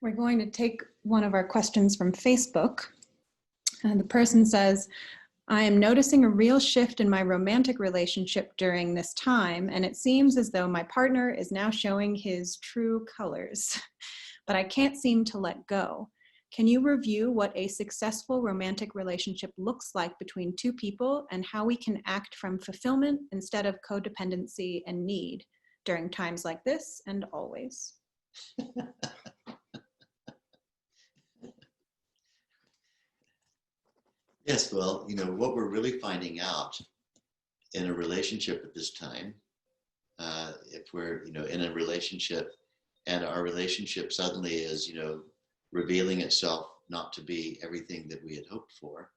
We're going to take one of our questions from Facebook. The person says, I am noticing a real shift in my romantic relationship during this time, and it seems as though my partner is now showing his true colors, but I can't seem to let go. Can you review what a successful romantic relationship looks like between two people and how we can act from fulfillment instead of codependency and need during times like this and always? Yes, well, what we're really finding out in a relationship at this time, if we're, in a relationship and our relationship suddenly is, revealing itself not to be everything that we had hoped for.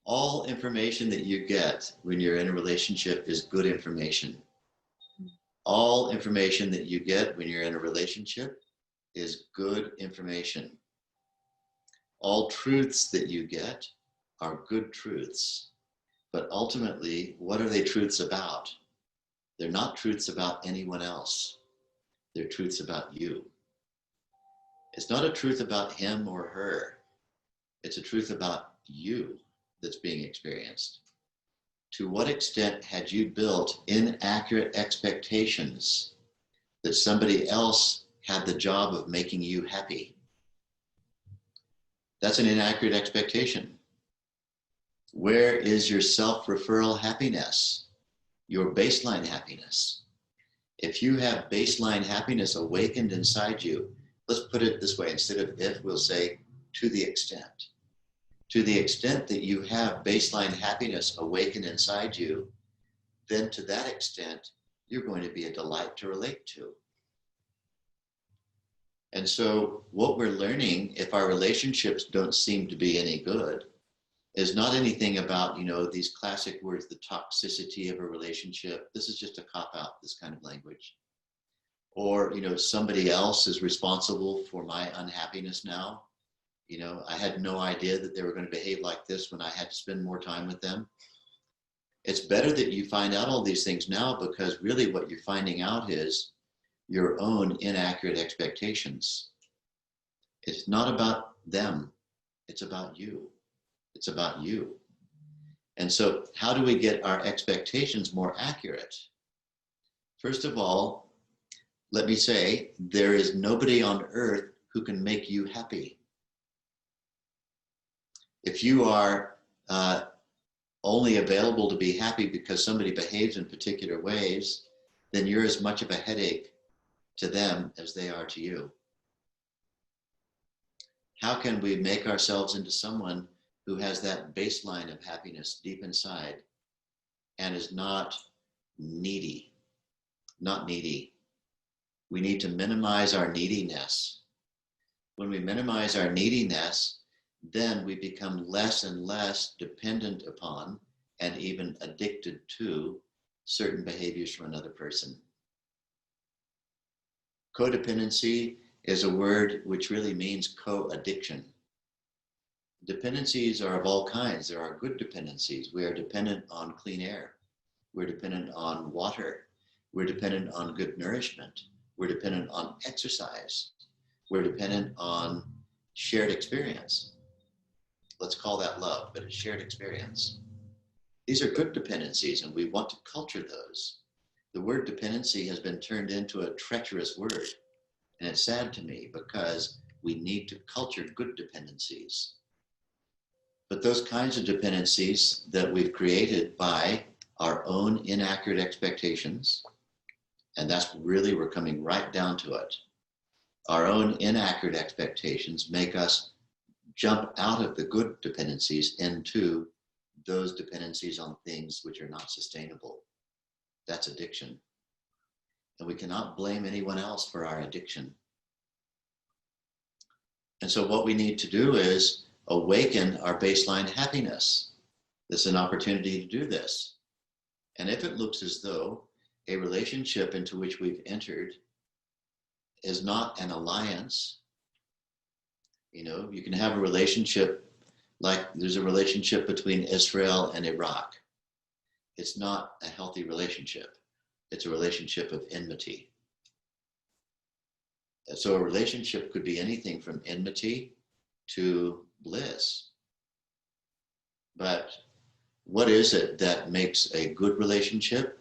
All information that you get when you're in a relationship is good information. All information that you get when you're in a relationship is good information. All truths that you get are good truths. But ultimately, what are they truths about? They're not truths about anyone else. They're truths about you. It's not a truth about him or her. It's a truth about you that's being experienced. To what extent had you built inaccurate expectations that somebody else had the job of making you happy? That's an inaccurate expectation. Where is your self-referral happiness? Your baseline happiness? If you have baseline happiness awakened inside you, let's put it this way, instead of if, we'll say to the extent. To the extent that you have baseline happiness awakened inside you, then to that extent, you're going to be a delight to relate to. And so what we're learning, if our relationships don't seem to be any good, is not anything about, these classic words, the toxicity of a relationship. This is just a cop-out, this kind of language. Or, somebody else is responsible for my unhappiness now. I had no idea that they were going to behave like this when I had to spend more time with them. It's better that you find out all these things now, because really what you're finding out is your own inaccurate expectations. It's not about them. It's about you. It's about you. And so how do we get our expectations more accurate? First of all, let me say, there is nobody on earth who can make you happy. If you are only available to be happy because somebody behaves in particular ways, then you're as much of a headache to them as they are to you. How can we make ourselves into someone who has that baseline of happiness deep inside and is not needy? Not needy. We need to minimize our neediness. When we minimize our neediness, then we become less and less dependent upon and even addicted to certain behaviors from another person. Codependency is a word which really means co-addiction. Dependencies are of all kinds. There are good dependencies. We are dependent on clean air. We're dependent on water. We're dependent on good nourishment. We're dependent on exercise. We're dependent on shared experience. Let's call that love, but it's shared experience. These are good dependencies, and we want to culture those. The word dependency has been turned into a treacherous word, and it's sad to me because we need to culture good dependencies. But those kinds of dependencies that we've created by our own inaccurate expectations, and that's really, we're coming right down to it. Our own inaccurate expectations make us jump out of the good dependencies into those dependencies on things which are not sustainable. That's addiction. And we cannot blame anyone else for our addiction. And so what we need to do is awaken our baseline happiness. This is an opportunity to do this. And if it looks as though a relationship into which we've entered is not an alliance, you can have a relationship like there's a relationship between Israel and Iraq. It's not a healthy relationship. It's a relationship of enmity. So a relationship could be anything from enmity to bliss. But what is it that makes a good relationship?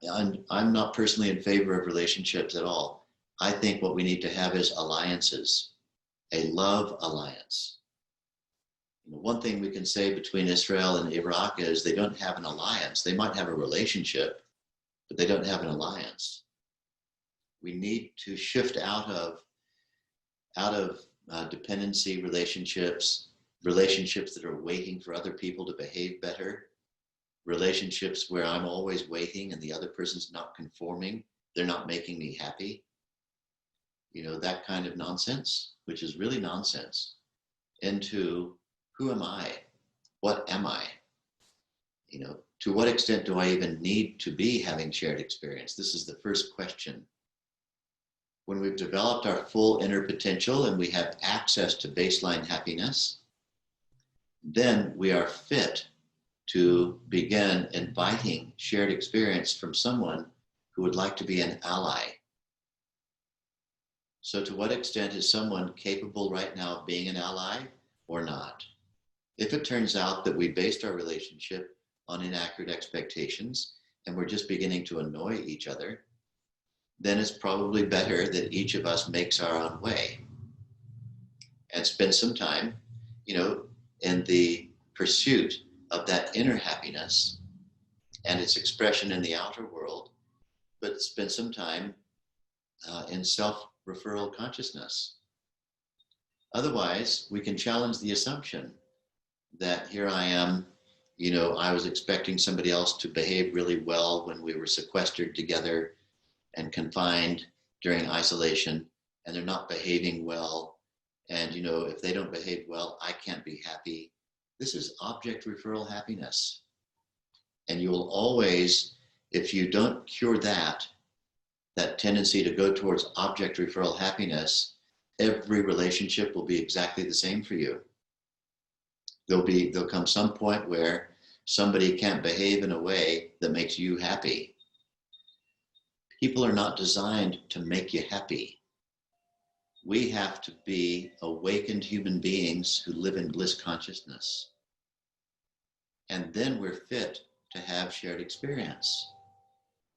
I'm not personally in favor of relationships at all. I think what we need to have is alliances, a love alliance. One thing we can say between Israel and Iraq is they don't have an alliance. They might have a relationship, but they don't have an alliance. We need to shift out of dependency relationships, relationships that are waiting for other people to behave better, relationships where I'm always waiting and the other person's not conforming, they're not making me happy. That kind of nonsense, which is really nonsense, into who am I? What am I? To what extent do I even need to be having shared experience? This is the first question. When we've developed our full inner potential and we have access to baseline happiness, then we are fit to begin inviting shared experience from someone who would like to be an ally. So to what extent is someone capable right now of being an ally or not? If it turns out that we based our relationship on inaccurate expectations and we're just beginning to annoy each other, then it's probably better that each of us makes our own way and spend some time, in the pursuit of that inner happiness and its expression in the outer world, but spend some time in self-referral consciousness. Otherwise, we can challenge the assumption that here I am, I was expecting somebody else to behave really well when we were sequestered together and confined during isolation, and they're not behaving well. And, if they don't behave well, I can't be happy. This is object referral happiness. And you will always, if you don't cure that tendency to go towards object referral happiness, every relationship will be exactly the same for you. There'll come some point where somebody can't behave in a way that makes you happy. People are not designed to make you happy. We have to be awakened human beings who live in bliss consciousness. And then we're fit to have shared experience.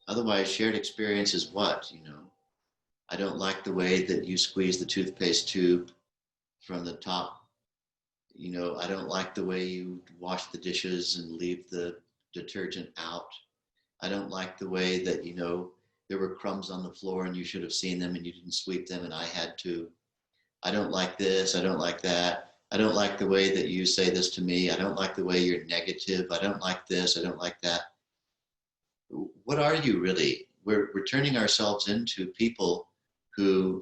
Otherwise, shared experience is what? I don't like the way that you squeeze the toothpaste tube from the top. I don't like the way you wash the dishes and leave the detergent out. I don't like the way that, there were crumbs on the floor and you should have seen them and you didn't sweep them and I had to. I don't like this. I don't like that. I don't like the way that you say this to me. I don't like the way you're negative. I don't like this. I don't like that. What are you really? We're turning ourselves into people who,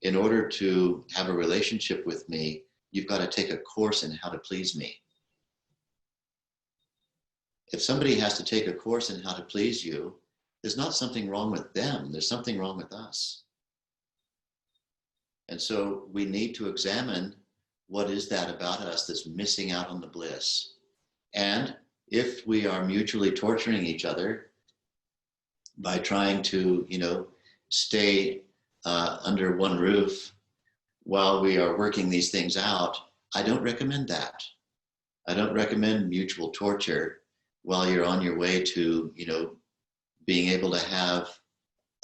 in order to have a relationship with me, you've got to take a course in how to please me. If somebody has to take a course in how to please you, there's not something wrong with them. There's something wrong with us. And so we need to examine what is that about us that's missing out on the bliss. And if we are mutually torturing each other by trying to, stay under one roof while we are working these things out, I don't recommend that. I don't recommend mutual torture while you're on your way to, being able to have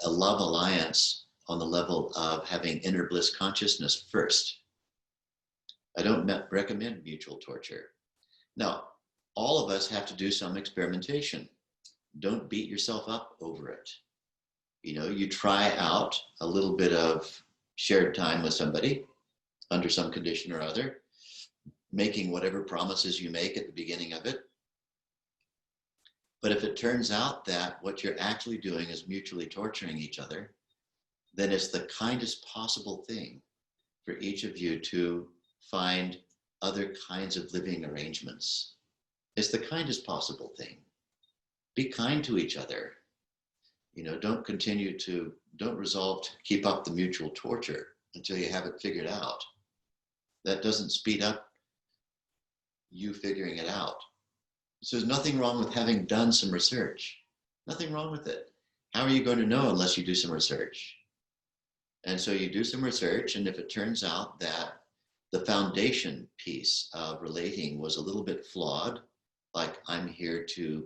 a love alliance on the level of having inner bliss consciousness first. I don't recommend mutual torture. Now, all of us have to do some experimentation. Don't beat yourself up over it. You try out a little bit of shared time with somebody under some condition or other, making whatever promises you make at the beginning of it. But if it turns out that what you're actually doing is mutually torturing each other, then it's the kindest possible thing for each of you to find other kinds of living arrangements. It's the kindest possible thing. Be kind to each other. Don't resolve to keep up the mutual torture until you have it figured out. That doesn't speed up you figuring it out. So there's nothing wrong with having done some research. Nothing wrong with it. How are you going to know unless you do some research? And so you do some research, and if it turns out that the foundation piece of relating was a little bit flawed, like I'm here to,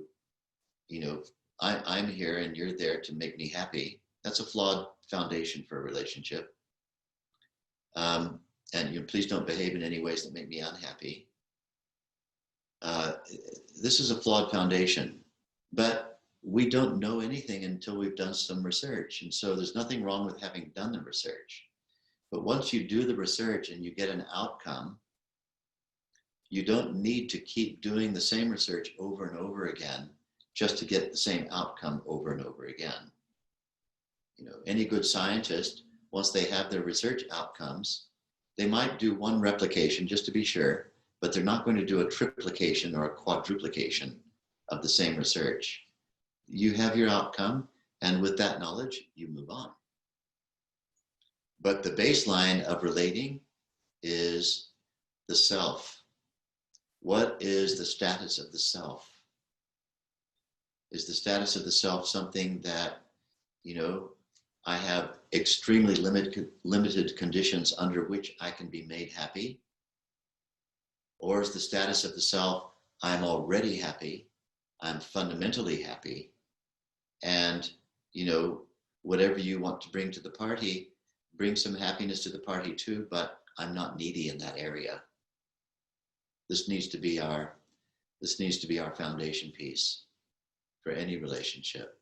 you know, I'm here and you're there to make me happy. That's a flawed foundation for a relationship. And please don't behave in any ways that make me unhappy. This is a flawed foundation, but we don't know anything until we've done some research. And so there's nothing wrong with having done the research. But once you do the research and you get an outcome, you don't need to keep doing the same research over and over again just to get the same outcome over and over again. Any good scientist, once they have their research outcomes, they might do one replication just to be sure, but they're not going to do a triplication or a quadruplication of the same research. You have your outcome, and with that knowledge, you move on. But the baseline of relating is the self. What is the status of the self? Is the status of the self something that, I have extremely limited conditions under which I can be made happy? Or is the status of the self, I'm already happy, I'm fundamentally happy, and, whatever you want to bring to the party, bring some happiness to the party too, but I'm not needy in that area. This needs to be our foundation piece for any relationship.